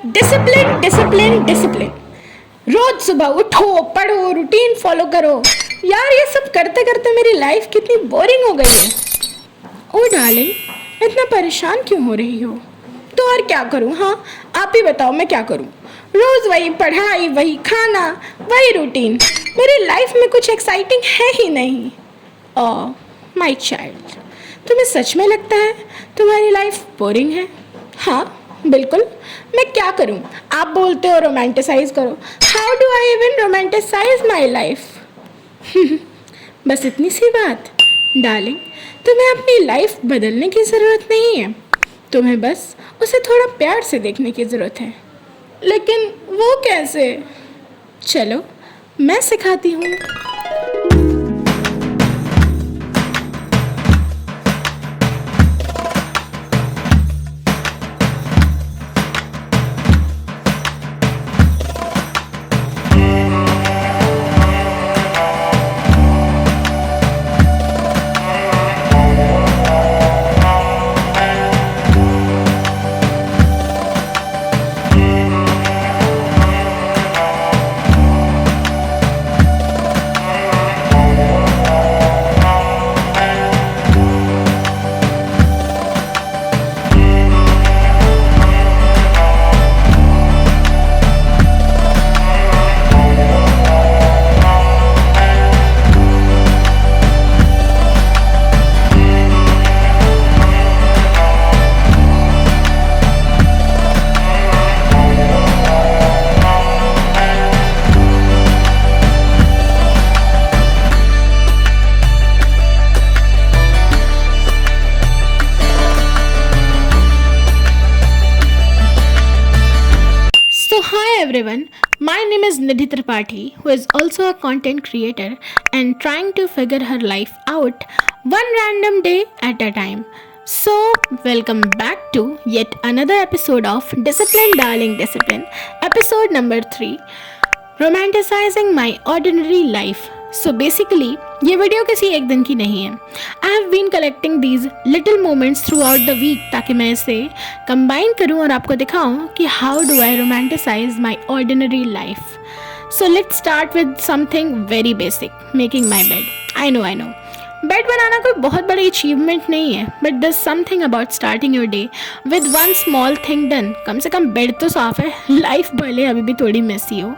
Discipline discipline discipline. रोज सुबह उठो, पढ़ो, रूटीन फॉलो करो। यार ये सब करते करते मेरी लाइफ कितनी बोरिंग हो गई है। ओ डार्लिंग, इतना परेशान क्यों हो रही हो? तो और क्या करूँ? हाँ, आप ही बताओ मैं क्या करूँ? रोज वही पढ़ाई, वही खाना, वही रूटीन। मेरी लाइफ में कुछ एक्साइटिंग है ही नहीं। ओह माय चाइल्ड, तुम्हें सच में लगता है तुम्हारी लाइफ बोरिंग है? हाँ बिल्कुल। मैं क्या करूं? आप बोलते हो रोमांटिसाइज करो। How do I even romanticise my life? बस इतनी सी बात। डार्लिंग, तुम्हें अपनी लाइफ बदलने की ज़रूरत नहीं है, तुम्हें बस उसे थोड़ा प्यार से देखने की ज़रूरत है। लेकिन वो कैसे? चलो मैं सिखाती हूँ। So hi everyone, my name is Nidhi Tripathi, who is also a content creator and trying to figure her life out one random day at a time. So welcome back to yet another episode of Discipline Darling Discipline, episode number 3, Romanticizing My Ordinary Life. So basically ये video किसी एक दिन की नहीं है। I have been collecting these little moments throughout the week ताकि मैं इसे कंबाइन करूँ और आपको दिखाऊँ कि how do I romanticize my ordinary life. So let's start with something very basic, making my bed. I know bed बनाना कोई बहुत बड़ी अचीवमेंट नहीं है, but there's something about starting your day with one small thing done. कम से कम bed तो साफ है, लाइफ भले अभी भी थोड़ी मेसी हो,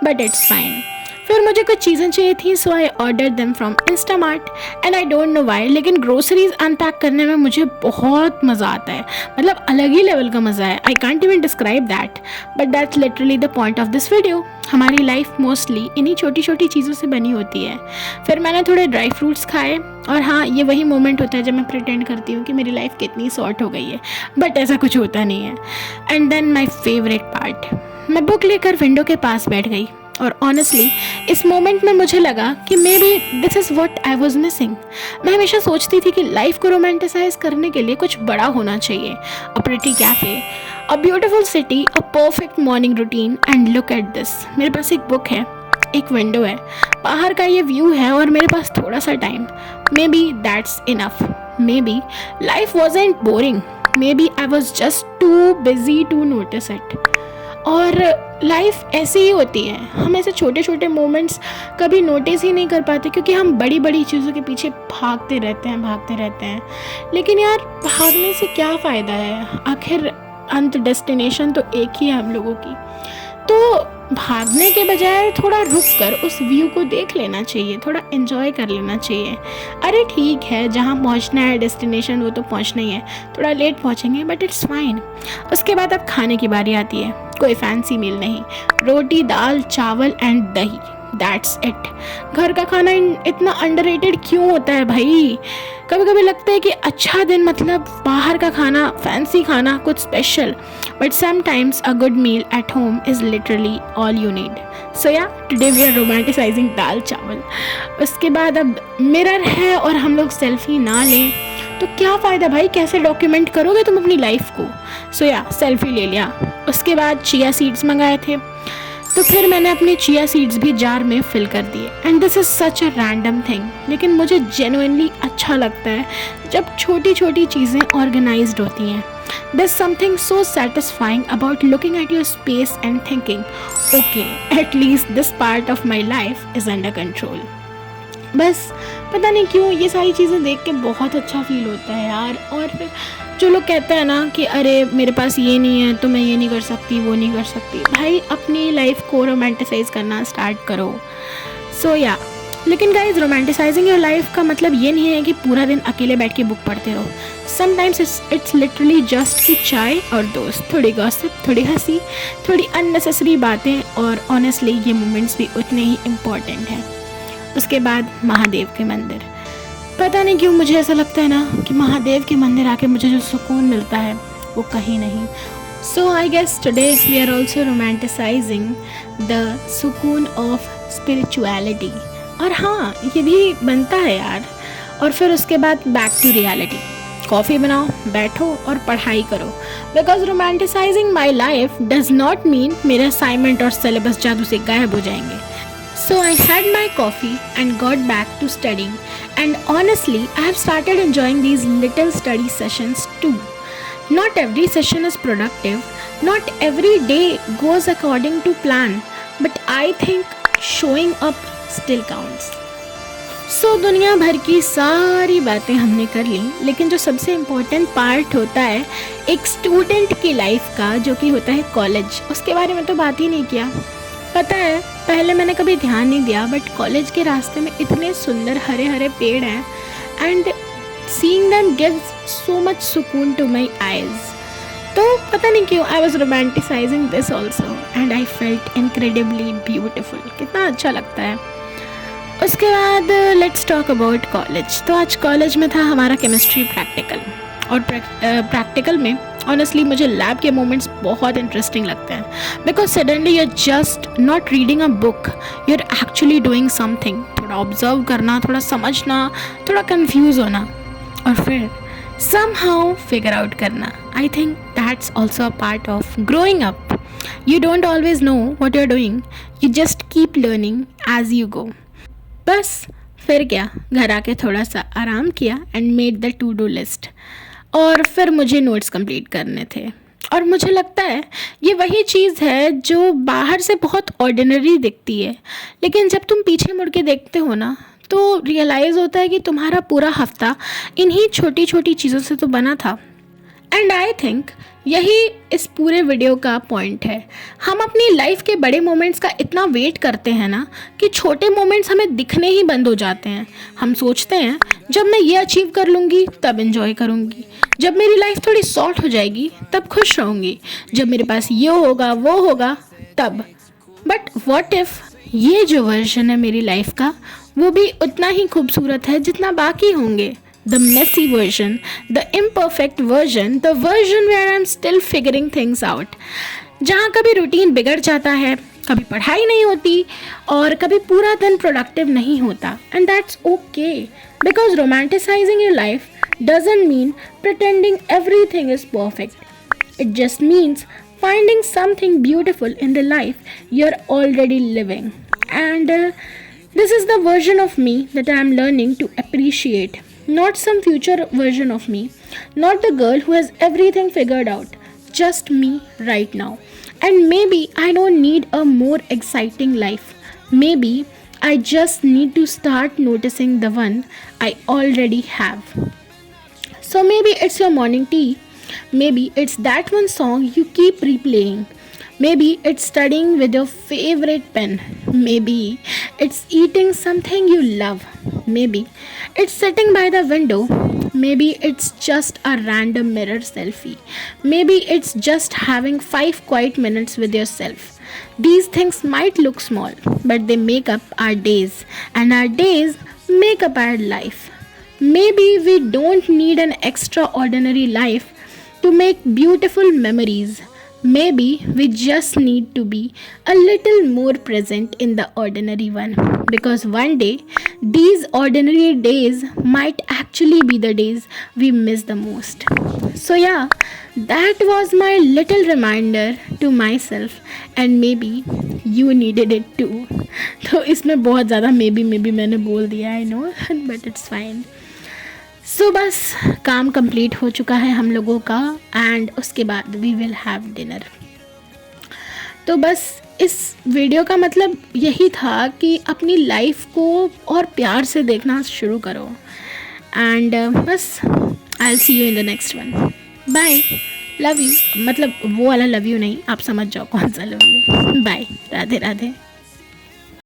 बट इट्स फाइन। फिर मुझे कुछ चीज़ें चाहिए थी, so I order them from Instamart and I don't know why, लेकिन ग्रोसरीज अनपैक करने में मुझे बहुत मज़ा आता है। मतलब अलग ही लेवल का मज़ा है। I can't even describe that, but that's literally the point of this video. हमारी लाइफ मोस्टली इन्हीं छोटी छोटी चीज़ों से बनी होती है। फिर मैंने थोड़े ड्राई फ्रूट्स खाए, और हाँ, ये वही मोमेंट होता है जब मैं प्रिटेंड करती हूँ कि मेरी लाइफ कितनी सॉर्ट हो गई है, बट ऐसा कुछ होता नहीं है। And then my favourite part, मैं बुक लेकर विंडो के पास बैठ गई, और ऑनेस्टली इस मोमेंट में मुझे लगा कि may be this is what I was missing. मैं हमेशा सोचती थी कि लाइफ को रोमांटिसाइज करने के लिए कुछ बड़ा होना चाहिए, a pretty cafe, a beautiful city, a perfect morning routine, and look at this. मेरे पास एक बुक है, एक विंडो है, बाहर का ये व्यू है, और मेरे पास थोड़ा सा time. Maybe that's enough. Maybe life wasn't boring, maybe I was just too busy to notice it. और लाइफ ऐसी ही होती है, हम ऐसे छोटे छोटे मोमेंट्स कभी नोटिस ही नहीं कर पाते, क्योंकि हम बड़ी बड़ी चीज़ों के पीछे भागते रहते हैं। लेकिन यार, भागने से क्या फ़ायदा है? आखिर अंत डेस्टिनेशन तो एक ही है हम लोगों की। तो भागने के बजाय थोड़ा रुक कर उस व्यू को देख लेना चाहिए, थोड़ा एंजॉय कर लेना चाहिए। अरे ठीक है, जहाँ पहुँचना है डेस्टिनेशन वो तो पहुँचना ही है, थोड़ा लेट पहुँचेंगे, बट इट्स फाइन। उसके बाद अब खाने की बारी आती है। कोई फैंसी मील नहीं, रोटी, दाल, चावल एंड दही, दैट्स इट। घर का खाना इतना अंडररेटेड क्यों होता है भाई? कभी कभी लगता है कि अच्छा दिन मतलब बाहर का खाना, फैंसी खाना, कुछ special, but sometimes a good meal at home is literally all you need. So yeah today we are romanticizing dal chawal. उसके बाद अब मिरर है और हम लोग सेल्फी ना लें तो क्या फ़ायदा भाई? कैसे डॉक्यूमेंट करोगे तुम अपनी लाइफ को? सो या सेल्फी ले लिया। उसके बाद चिया सीड्स मंगाए थे, तो फिर मैंने अपने चिया सीड्स भी जार में फिल कर दिए। And this is such a random thing, लेकिन मुझे जेन्युइनली अच्छा लगता है जब छोटी छोटी चीज़ें ऑर्गेनाइज्ड होती हैं। There's something so satisfying about looking at your space and thinking, okay, at least this part of my life is under control. बस पता नहीं क्यों ये सारी चीज़ें देख के बहुत अच्छा फील होता है यार। और जो लोग कहते हैं ना कि अरे मेरे पास ये नहीं है तो मैं ये नहीं कर सकती, वो नहीं कर सकती, भाई अपनी लाइफ को रोमांटिसाइज करना स्टार्ट करो। सो या लेकिन गाइज, रोमांटिसाइजिंग योर लाइफ का मतलब ये नहीं है कि पूरा दिन अकेले बैठ के बुक पढ़ते रहो। समटाइम्स इट्स लिटरली जस्ट कि चाय और दोस्त, थोड़ी गॉसिप, थोड़ी हंसी, थोड़ी अननेसेसरी बातें, और ऑनेस्टली ये मोमेंट्स भी उतने ही इम्पॉर्टेंट हैं। उसके बाद महादेव के मंदिर, पता नहीं क्यों मुझे ऐसा लगता है ना कि महादेव के मंदिर आके मुझे जो सुकून मिलता है वो कहीं नहीं। So I guess today we are also romanticizing the सुकून ऑफ स्पिरिचुअलिटी। और हाँ, ये भी बनता है यार। और फिर उसके बाद बैक टू रियलिटी, कॉफ़ी बनाओ, बैठो और पढ़ाई करो। Because romanticising my life does not mean मेरे असाइनमेंट और सिलेबस जादू से गायब हो जाएंगे। So I had my coffee and got back to studying, and honestly I have started enjoying these little study sessions too. Not every session is productive, not every day goes according to plan, but I think showing up still counts. So दुनिया भर की सारी बातें हमने कर ली, लेकिन जो सबसे इम्पोर्टेंट पार्ट होता है एक स्टूडेंट की लाइफ का, जो कि होता है कॉलेज, उसके बारे में तो बात ही नहीं किया। पता है पहले मैंने कभी ध्यान नहीं दिया, बट कॉलेज के रास्ते में इतने सुंदर हरे हरे पेड़ हैं, and seeing them gives so much सुकून टू माई आईज। तो पता नहीं क्यों I was romanticising this also, and I felt incredibly beautiful. कितना अच्छा लगता है। उसके बाद लेट्स टॉक अबाउट कॉलेज। तो आज कॉलेज में था हमारा केमिस्ट्री प्रैक्टिकल, और प्रैक्टिकल में ऑनेस्टली मुझे लैब के मोमेंट्स बहुत इंटरेस्टिंग लगते हैं। Because suddenly you are just not reading a book, you are actually doing something. थोड़ा ऑब्जर्व करना, थोड़ा समझना, थोड़ा कंफ्यूज होना, और फिर समहाउ फिगर आउट करना। I think that's also a part of growing up. You don't always know what you are doing, you just keep learning as you go. बस फिर क्या, घर आके थोड़ा सा आराम किया and made the to do list, और फिर मुझे नोट्स कंप्लीट करने थे। और मुझे लगता है ये वही चीज़ है जो बाहर से बहुत ऑर्डिनरी दिखती है, लेकिन जब तुम पीछे मुड़ के देखते हो ना तो रियलाइज़ होता है कि तुम्हारा पूरा हफ्ता इन्हीं छोटी छोटी चीज़ों से तो बना था। एंड आई थिंक यही इस पूरे वीडियो का पॉइंट है। हम अपनी लाइफ के बड़े मोमेंट्स का इतना वेट करते हैं ना कि छोटे मोमेंट्स हमें दिखने ही बंद हो जाते हैं। हम सोचते हैं जब मैं ये अचीव कर लूँगी तब एंजॉय करूँगी, जब मेरी लाइफ थोड़ी सॉर्ट हो जाएगी तब खुश रहूँगी, जब मेरे पास ये होगा वो होगा तब। बट व्हाट इफ़ ये जो वर्जन है मेरी लाइफ का वो भी उतना ही खूबसूरत है जितना बाकी होंगे। The messy version, the imperfect version, the version where I'm still figuring things out. जहाँ कभी रूटीन बिगड़ जाता है, कभी पढ़ाई नहीं होती, और कभी पूरा दिन प्रोडक्टिव नहीं होता. And that's okay, because romanticizing your life doesn't mean pretending everything is perfect. It just means finding something beautiful in the life you're already living. And this is the version of me that I'm learning to appreciate. Not some future version of me, not the girl who has everything figured out, just me right now. And maybe I don't need a more exciting life. Maybe I just need to start noticing the one I already have. So maybe it's your morning tea, maybe it's that one song you keep replaying. Maybe it's studying with your favorite pen. Maybe it's eating something you love. Maybe it's sitting by the window. Maybe it's just a random mirror selfie. Maybe it's just having 5 quiet minutes with yourself. These things might look small, but they make up our days, and our days make up our life. Maybe we don't need an extraordinary life to make beautiful memories. Maybe we just need to be a little more present in the ordinary one, because one day these ordinary days might actually be the days we miss the most. So yeah, That was my little reminder to myself and maybe you needed it too. तो इसमें बहुत ज़्यादा may be मैंने बोल दिया, I know, but it's fine. So बस काम complete हो चुका है हम लोगों का एंड उसके बाद वी विल हैव डिनर. तो बस इस वीडियो का मतलब यही था कि अपनी लाइफ को और प्यार से देखना शुरू करो. एंड बस I will see you in the next one. Bye. Love you. मतलब वो वाला लव यू नहीं, आप समझ जाओ कौन सा love you. Bye. Radhe Radhe.